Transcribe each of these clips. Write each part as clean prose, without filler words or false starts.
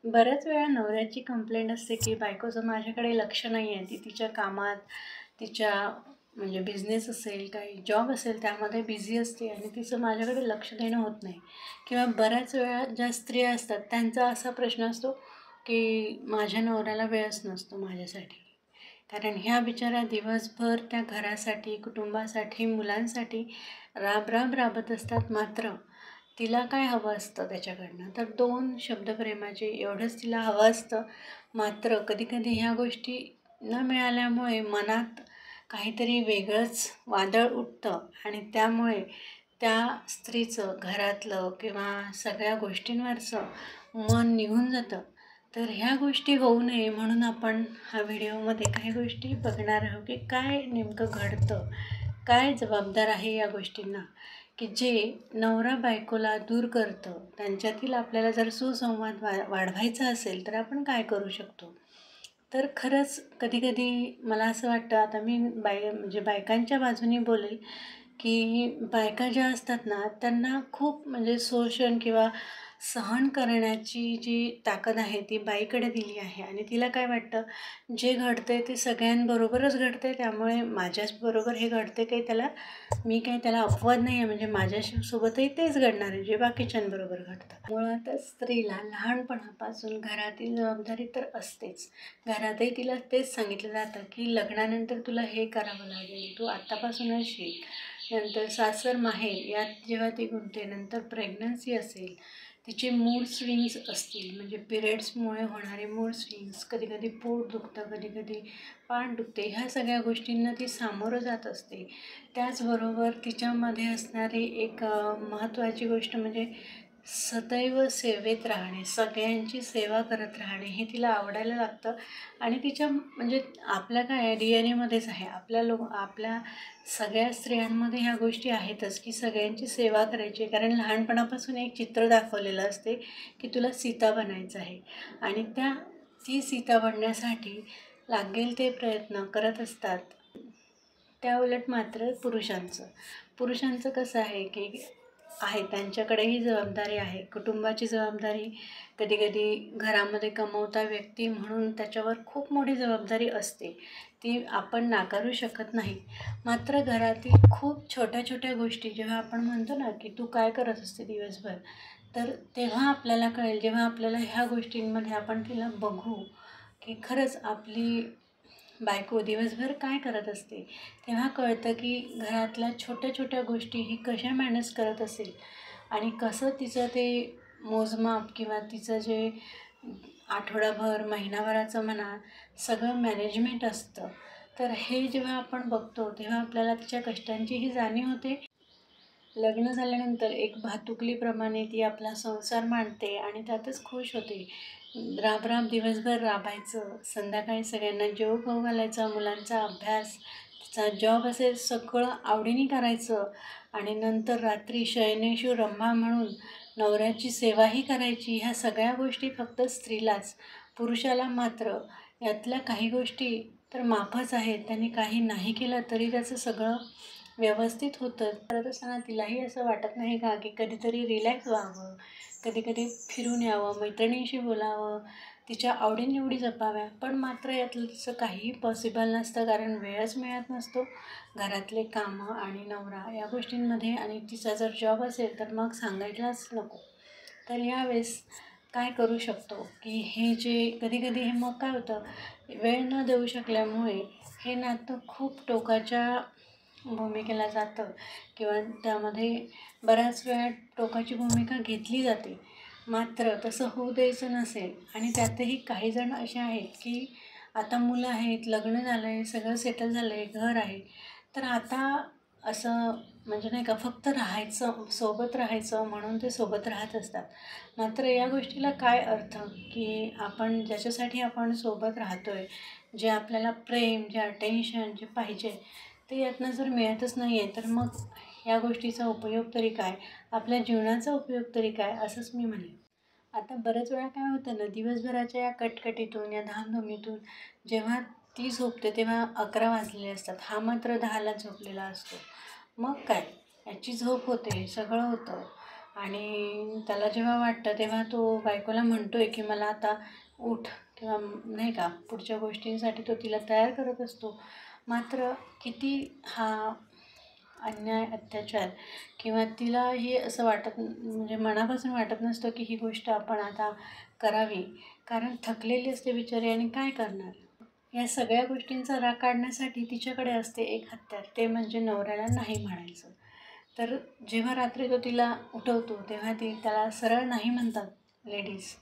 बऱ्याच वेळा नवऱ्याची कंप्लेंट असते, की बायकोचं माझ्याकडे लक्ष नाही आहे. ती तिच्या कामात, तिच्या म्हणजे बिझनेस असेल, काही जॉब असेल त्यामध्ये बिझी असते आणि तिचं माझ्याकडे लक्ष देणं होत नाही. किंवा बऱ्याच वेळा ज्या स्त्रिया असतात त्यांचा असा प्रश्न असतो, की माझ्या नवऱ्याला वेळच नसतो माझ्यासाठी. कारण ह्या बिचाऱ्या दिवसभर त्या घरासाठी, कुटुंबासाठी, मुलांसाठी राब-राब राबत असतात. मात्र तिला काय हवं असतं त्याच्याकडनं, तर 2 शब्द प्रेमाचे एवढंच तिला हवं असतं. मात्र कधी-कधी ह्या गोष्टी न मिळाल्यामुळे मनात काहीतरी वेगळंच वादळ उठतं आणि त्यामुळे त्या स्त्रीचं घरातलं किंवा सगळ्या गोष्टींवरचं मन निघून जातं. तर ह्या गोष्टी होऊ नये म्हणून आपण हा व्हिडिओमध्ये काही गोष्टी बघणार आहोत, की काय नेमकं घडतं, काय जबाबदार आहे या गोष्टींना, की जे नवरा बायकोला दूर करतं. त्यांच्यातील आपल्याला जर सुसंवाद वाढवायचा असेल तर आपण काय करू शकतो. तर खरंच कधी-कधी मला असं वाटतं, आता मी म्हणजे बायकांच्या बाजूने बोलेल, की बायका ज्या असतात ना, त्यांना खूप म्हणजे शोषण किंवा सहन करण्याची जी ताकद आहे ती बाईकडे दिली आहे आणि तिला काय वाटतं, जे घडतंय ते सगळ्यांबरोबरच घडतंय, त्यामुळे माझ्याचबरोबर हे घडते काही त्याला मी काही त्याला अपवाद नाही आहे, म्हणजे माझ्यासोबतही तेच घडणार आहे जे बाकीच्यांबरोबर घडतं. मुळातच स्त्रीला लहानपणापासून घरातील जबाबदारी तर असतेच. घरातही तिला तेच सांगितलं जातं, की लग्नानंतर तुला हे करावं लागेल, तू आत्तापासूनच शिक. नंतर सासर माहेर यात जेव्हा ती गुंतते, नंतर प्रेग्नन्सी असेल, तिचे मूड स्विंग्स असतील, म्हणजे पिरियड्समुळे होणारे मूड स्विंग्स, कधी-कधी पोट दुखतं, कधी-कधी पाठ दुखते, ह्या सगळ्या गोष्टींना ती सामोरं जात असते. त्याचबरोबर तिच्यामध्ये असणारी एक महत्त्वाची गोष्ट म्हणजे सदैव सेवेत राहणे, सगळ्यांची सेवा करत राहणे हे तिला आवडायला लागतं आणि तिच्या म्हणजे आपल्या काय आहे डी-एन-एमध्येच आहे. आपल्या सगळ्या स्त्रियांमध्ये ह्या गोष्टी आहेतच, की सगळ्यांची सेवा करायची आहे. कारण लहानपणापासून एक चित्र दाखवलेलं असते, की तुला सीता बनायचं आहे आणि ती सीता बनण्यासाठी लागेल ते प्रयत्न करत असतात. त्याउलट मात्र पुरुषांचं कसं आहे, की त्यांच्याकडेही जबाबदारी आहे. कुटुंबाची जबाबदारी, कधी-कधी घरामध्ये कमवता व्यक्ती म्हणून त्याच्यावर खूप मोठी जबाबदारी असते. ती आपण नाकारू शकत नाही. मात्र घरातील खूप छोट्या-छोट्या गोष्टी जेव्हा आपण म्हणतो ना, की तू काय करत असते दिवसभर? तर तेव्हा आपल्याला कळेल, जेव्हा आपल्याला ह्या गोष्टींमध्ये आपण तिला बघू, की खरंच आपली बायको दिवसभर काय करत असते, तेव्हा कळतं की घरातल्या छोट्या-छोट्या गोष्टी ही कशा मॅनेज करत असेल आणि कसं तिचं ते मोजमाप किंवा तिचं जे आठवडाभर, महिनाभराचं म्हणा, सगळं मॅनेजमेंट असतं. तर हे जेव्हा आपण बघतो, तेव्हा आपल्याला तिच्या कष्टांचीही जाणीव होते. लग्न झाल्यानंतर एक भातुकलीप्रमाणे ती आपला संसार मांडते आणि त्यातच खुश होते. राब-राब दिवसभर राबायचं, संध्याकाळी सगळ्यांना जेवू खाऊ घालायचा, मुलांचा अभ्यास, तिचा जॉब असेल सगळं आवडीने करायचं आणि नंतर रात्री शयनेषु रंभा म्हणून नवऱ्याची सेवाही करायची. ह्या सगळ्या गोष्टी फक्त स्त्रीलाच. पुरुषाला मात्र यातल्या काही गोष्टी तर माफच आहेत. त्याने काही नाही केलं तरी त्याचं सगळं व्यवस्थित होतं. करत असताना तिलाही असं वाटत नाही का, की कधीतरी रिलॅक्स व्हावं, कधी-कधी फिरून यावं, मैत्रिणींशी बोलावं, तिच्या आवडीनिवडी जपाव्या. पण मात्र यातलं तिचं काहीही पॉसिबल नसतं, कारण वेळच मिळत नसतो. घरातले कामं आणि नवरा या गोष्टींमध्ये आणि तिचा जर जॉब असेल तर मग सांगायलाच नको. तर यावेळेस काय करू शकतो, की हे जे कधी-कधी हे मग काय होतं, वेळ न देऊ शकल्यामुळे हे नातं खूप टोकाच्या भूमिकेला जातं किंवा त्यामध्ये बऱ्याच वेळा टोकाची भूमिका घेतली जाते. मात्र तसं होऊ द्यायचं नसेल आणि त्यातही काही जण असे आहेत, की आता मुलं आहेत, लग्न झालं आहे, सगळं सेटल झालं आहे, घर आहे. तर आता असं म्हणजे नाही का फक्त राहायचं, सोबत राहायचं म्हणून ते सोबत राहत असतात. मात्र या गोष्टीला काय अर्थ, की आपण ज्याच्यासाठी आपण सोबत राहतोय, जे आपल्याला प्रेम, जे अटेन्शन जे पाहिजे, ते यातनं जर मिळतच नाही आहे, तर मग या गोष्टीचा उपयोग तरी काय? आपल्या जीवनाचा उपयोग तरी काय? असंच मी म्हणेन. आता बऱ्याच वेळा काय होतं ना, दिवसभराच्या या कटकटीतून, या धामधुमीतून जेव्हा ती झोपते, तेव्हा 11 वाजलेले असतात. हा मात्र 10ला झोपलेला असतो. मग काय? याची झोप होते, सगळं होतं. आणि त्याला जेव्हा वाटतं तेव्हा तो बायकोला म्हणतो आहे की मला आता उठ किंवा नाही का पुढच्या गोष्टींसाठी तो तिला तयार करत असतो. मात्र किती हा अन्याय, अत्याचार किंवा तिलाही असं वाटत म्हणजे मनापासून वाटत नसतं की ही गोष्ट आपण आता करावी, कारण थकलेली असते बिचारी आणि काय करणार. या सगळ्या गोष्टींचा राग काढण्यासाठी तिच्याकडे असते एक हत्यार, ते म्हणजे नवऱ्याला नाही म्हणायचं. तर जेव्हा रात्री तो तिला उठवतो तेव्हा ती त्याला सरळ नाही म्हणतात लेडीज.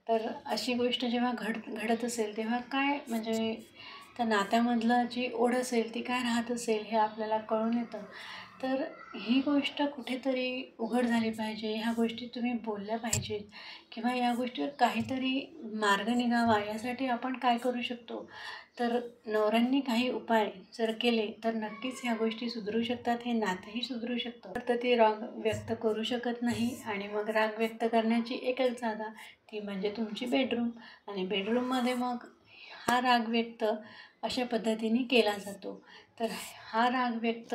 तर अशी गोष्ट जेव्हा घडत असेल तेव्हा काय म्हणजे त्या नात्यामधलं जी ओढ असेल ती काय राहत असेल हे आपल्याला कळून येतं. तर ही गोष्ट कुठेतरी उघड झाली पाहिजे, ह्या गोष्टी तुम्ही बोलल्या पाहिजेत किंवा या गोष्टीवर काहीतरी मार्ग निघावा. यासाठी आपण काय करू शकतो, तर नवऱ्यांनी काही उपाय जर केले तर नक्कीच ह्या गोष्टी सुधरू शकतात, हे नातंही सुधरू शकतं. तर ती राग व्यक्त करू शकत नाही आणि मग राग व्यक्त करण्याची एकच जागा, ती म्हणजे तुमची बेडरूम. आणि बेडरूममध्ये मग हा राग व्यक्त अशा पद्धतीने केला जातो. तर हा राग व्यक्त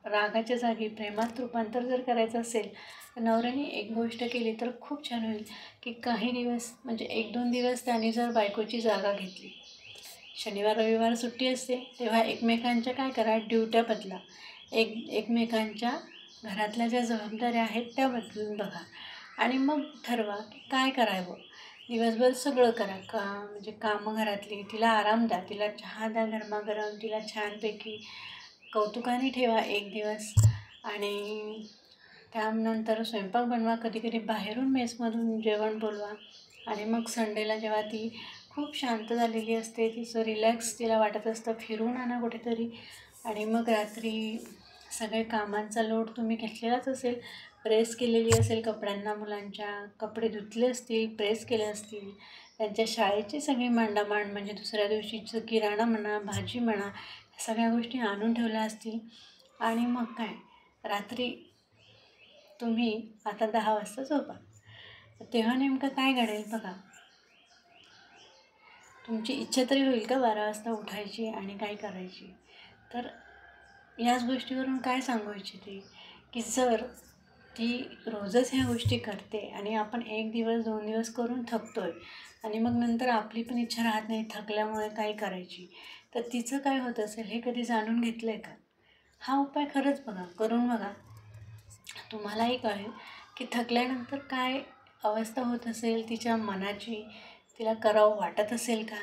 रागाच्या जागी प्रेमात रूपांतर जर करायचं असेल तर नवऱ्याने एक गोष्ट केली तर खूप छान होईल, की काही दिवस म्हणजे 1-2 दिवस त्याने जर बायकोची जागा घेतली, शनिवार रविवार सुट्टी असते तेव्हा एकमेकांच्या काय करा ड्युट्या बदला, एकमेकांच्या घरातल्या ज्या जबाबदाऱ्या आहेत त्या बदलून बघा आणि मग ठरवा की काय करावं. दिवसभर सगळं करा का म्हणजे कामं घरातली, तिला आराम द्या, तिला चहा द्या गरमागरम, तिला छानपैकी कौतुकाने ठेवा एक दिवस आणि त्यानंतर स्वयंपाक बनवा, कधीकधी बाहेरून मेसमधून जेवण बोलवा आणि मग संडेला जेव्हा ती खूप शांत झालेली असते, तिचं रिलॅक्स तिला वाटत असतं, फिरून आणा कुठेतरी आणि मग रात्री सगळे कामांचा लोड तुम्ही घेतलेलाच असेल, प्रेस केलेली असेल कपड्यांना, मुलांच्या कपडे धुतले असतील, प्रेस केले असतील, त्यांच्या शाळेची सगळी मांडामांड म्हणजे दुसऱ्या दिवशीचं किराणा म्हणा, भाजी म्हणा, ह्या सगळ्या गोष्टी आणून ठेवल्या असतील आणि मग काय रात्री तुम्ही आता 10 वाजता झोपा. तेव्हा नेमकं काय घडेल बघा. तुमची इच्छा तरी होईल का 12 वाजता उठायची आणि काय करायची. तर याच गोष्टीवरून काय सांगू इच्छिते, की जर ती रोजच ह्या गोष्टी करते आणि आपण 1 दिवस 2 दिवस करून थकतोय आणि मग नंतर आपली पण इच्छा राहत नाही थकल्यामुळे काय करायची, तर तिचं काय होत असेल हे कधी जाणून घेतलं आहे का? हा उपाय खरंच बघा, करून बघा. तुम्हालाही कळेल की थकल्यानंतर काय अवस्था होत असेल तिच्या मनाची, तिला करावं वाटत असेल का,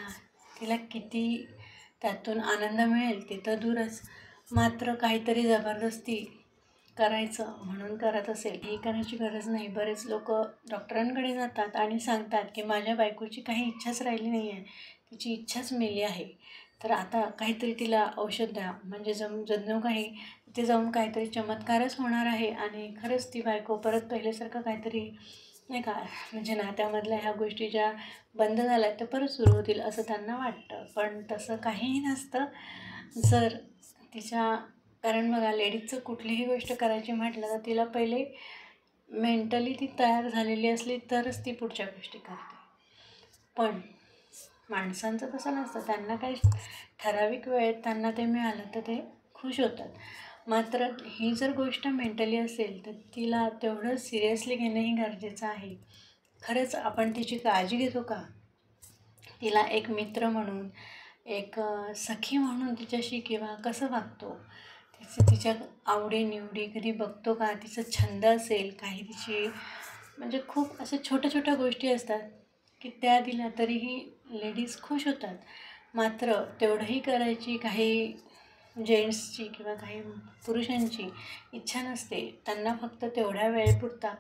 तिला किती त्यातून आनंद मिळेल ते तर दूरच, मात्र काहीतरी जबरदस्ती करायचं म्हणून करत असेल, ही करायची गरज नाही. बरेच लोक डॉक्टरांकडे जातात आणि सांगतात की माझ्या बायकोची काही इच्छाच राहिली नाही आहे, तिची इच्छाच मेली आहे, तर आता काहीतरी तिला औषध द्या, म्हणजे जणू काही तिथे जाऊन काहीतरी चमत्कारच होणार आहे आणि खरंच ती बायको परत पहिल्यासारखं काहीतरी नाही का म्हणजे नात्यामधल्या ह्या गोष्टी ज्या बंद झाल्या त्या परत सुरू होतील असं त्यांना वाटतं. पण तसं काहीही नसतं. जर तिच्या कारण बघा लेडीजचं कुठलीही गोष्ट करायची म्हटलं तर तिला पहिले मेंटली ती तयार झालेली असली तरच ती पुढच्या गोष्टी करते. पण माणसांचं तसं नसतं, त्यांना काही ठराविक वेळेत त्यांना ते मिळालं तर ते खुश होतात. मात्र ही जर गोष्ट मेंटली असेल तर तिला तेवढं सिरियसली घेणंही गरजेचं आहे. खरंच आपण तिची काळजी घेतो का? तिला एक मित्र म्हणून, एक सखी म्हणून तिच्याशी किंवा कसं वागतो? तिच्या आवडी-निवडी कधी बघतो का? तिचा छंद असेल, काही तिची म्हणजे खूप अशा छोट्या-छोट्या गोष्टी असतात, की त्या दिल्या तरीही लेडीज खुश होतात. मात्र तेवढंही करायची काही जेंट्सची किंवा काही पुरुषांची इच्छा नसते. त्यांना फक्त तेवढ्या वेळेपुरता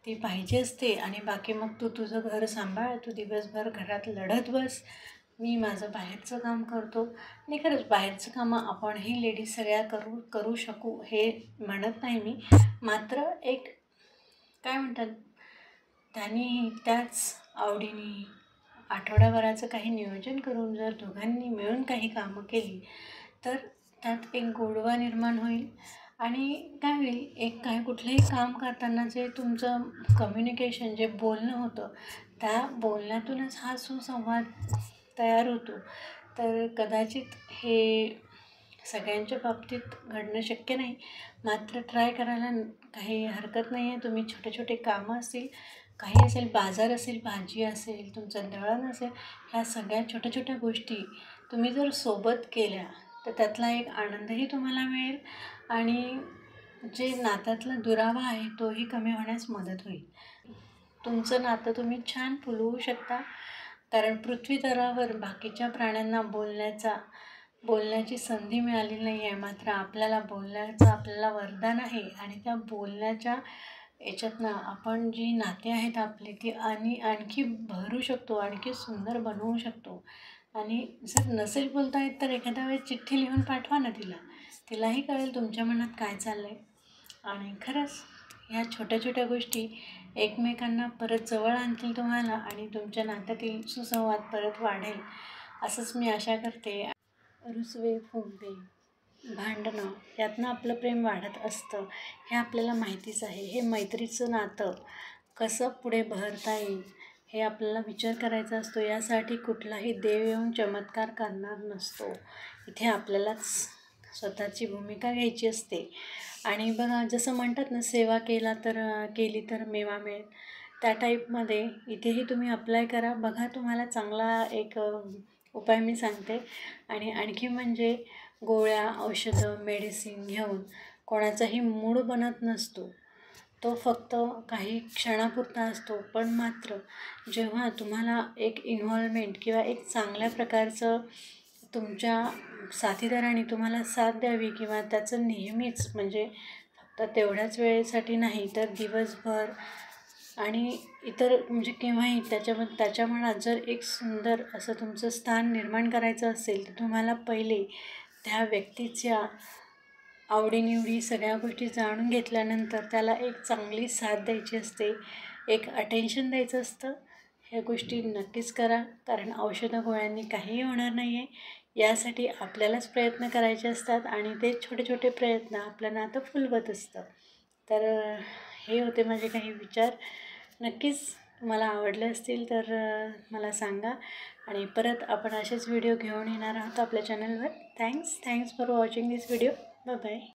ती पाहिजे असते आणि बाकी मग तू तुझं घर सांभाळ, तू दिवसभर घरात लढत बस, मी माझं बाहेरचं काम करतो. आणि खरंच बाहेरचं कामं आपणही लेडीज सगळ्या करू शकू हे म्हणत नाही मी. मात्र एक काय म्हणतात त्यांनी त्याच आवडीने आठवड्याभराचं काही नियोजन करून जर दोघांनी मिळून काही कामं केली तर त्यात एक गोडवा निर्माण होईल आणि काय होईल एक काय कुठलंही काम करताना जे तुमचं कम्युनिकेशन जे बोलणं होतं त्या बोलण्यातूनच हा सुसंवाद तयार होतो. तर कदाचित हे सगळ्यांच्या बाबतीत घडणं शक्य नाही, मात्र ट्राय करायला काही हरकत नाही आहे. तुम्ही छोटे छोटे कामं असतील, काही असेल, बाजार असेल, भाजी असेल, तुमचं दळण असेल, ह्या सगळ्या छोट्या छोट्या गोष्टी तुम्ही जर सोबत केल्या तर त्यातला एक आनंदही तुम्हाला मिळेल आणि जे नात्यातला दुरावा आहे तोही कमी होण्यास मदत होईल. तुमचं नातं तुम्ही छान फुलवू शकता, कारण पृथ्वी तलावर बाकीच्या प्राण्यांना बोलण्याची संधी मिळाली नाही आहे, मात्र आपल्याला बोलण्याचं आपल्याला वरदान आहे आणि त्या बोलण्याच्या याच्यातनं आपण जी नाती आहेत आपली ती आणखी भरू शकतो, आणखी सुंदर बनवू शकतो. आणि जर नसेल बोलता येत तर एखाद्या वेळेस चिठ्ठी लिहून पाठवा ना तिलाही कळेल तुमच्या मनात काय चाललं आहे. आणि खरंच ह्या छोट्या छोट्या गोष्टी एकमेकांना परत जवळ आणतील तुम्हाला आणि तुमच्या नात्यातील सुसंवाद परत वाढेल असंच मी आशा करते. रुसवे फुगवे भांडणं यातनं आपलं प्रेम वाढत असतं, हे आपल्याला माहितीच आहे. हे मैत्रीचं नातं कसं पुढे बहरता येईल हे आपल्याला विचार करायचा असतो. यासाठी कुठलाही देव येऊन चमत्कार करणार नसतो. इथे आपल्यालाच स्वतःची भूमिका घ्यायची असते. आणि बघा, जसं म्हणतात ना, सेवा केली तर मेवा मिळेल, त्या टाईपमध्ये इथेही तुम्ही अप्लाय करा. बघा, तुम्हाला चांगला एक उपाय मी सांगते. आणि आणखी म्हणजे गोळ्या, औषधं, मेडिसिन घेऊन कोणाचाही मूड बनत नसतो. तो फक्त काही क्षणापुरता असतो. पण मात्र जेव्हा तुम्हाला एक इन्व्हॉल्वमेंट किंवा एक चांगल्या प्रकारचं तुमच्या साथीदाराने तुम्हाला साथ द्यावी किंवा त्याचं नेहमीच म्हणजे फक्त तेवढ्याच वेळेसाठी नाही तर दिवसभर आणि इतर म्हणजे केव्हाही त्याच्या मनात जर एक सुंदर असं तुमचं स्थान निर्माण करायचं असेल तर तुम्हाला पहिले त्या व्यक्तीच्या आवडीनिवडी सगळ्या गोष्टी जाणून घेतल्यानंतर त्याला एक चांगली साथ द्यायची असते, एक अटेन्शन द्यायचं असतं. ह्या गोष्टी नक्कीच करा, कारण औषधं गोळ्यांनी काहीही होणार नाही आहे. यासाठी आपल्यालाच प्रयत्न करायचे असतात आणि ते छोटे छोटे प्रयत्न आपलं नातं फुलवत असतं. तर हे होते माझे काही विचार. नक्कीच तुम्हाला आवडले असतील तर मला सांगा आणि परत आपण असेच व्हिडिओ घेऊन येणार आहोत आपल्या चॅनलवर. Thanks for watching this video. Bye bye.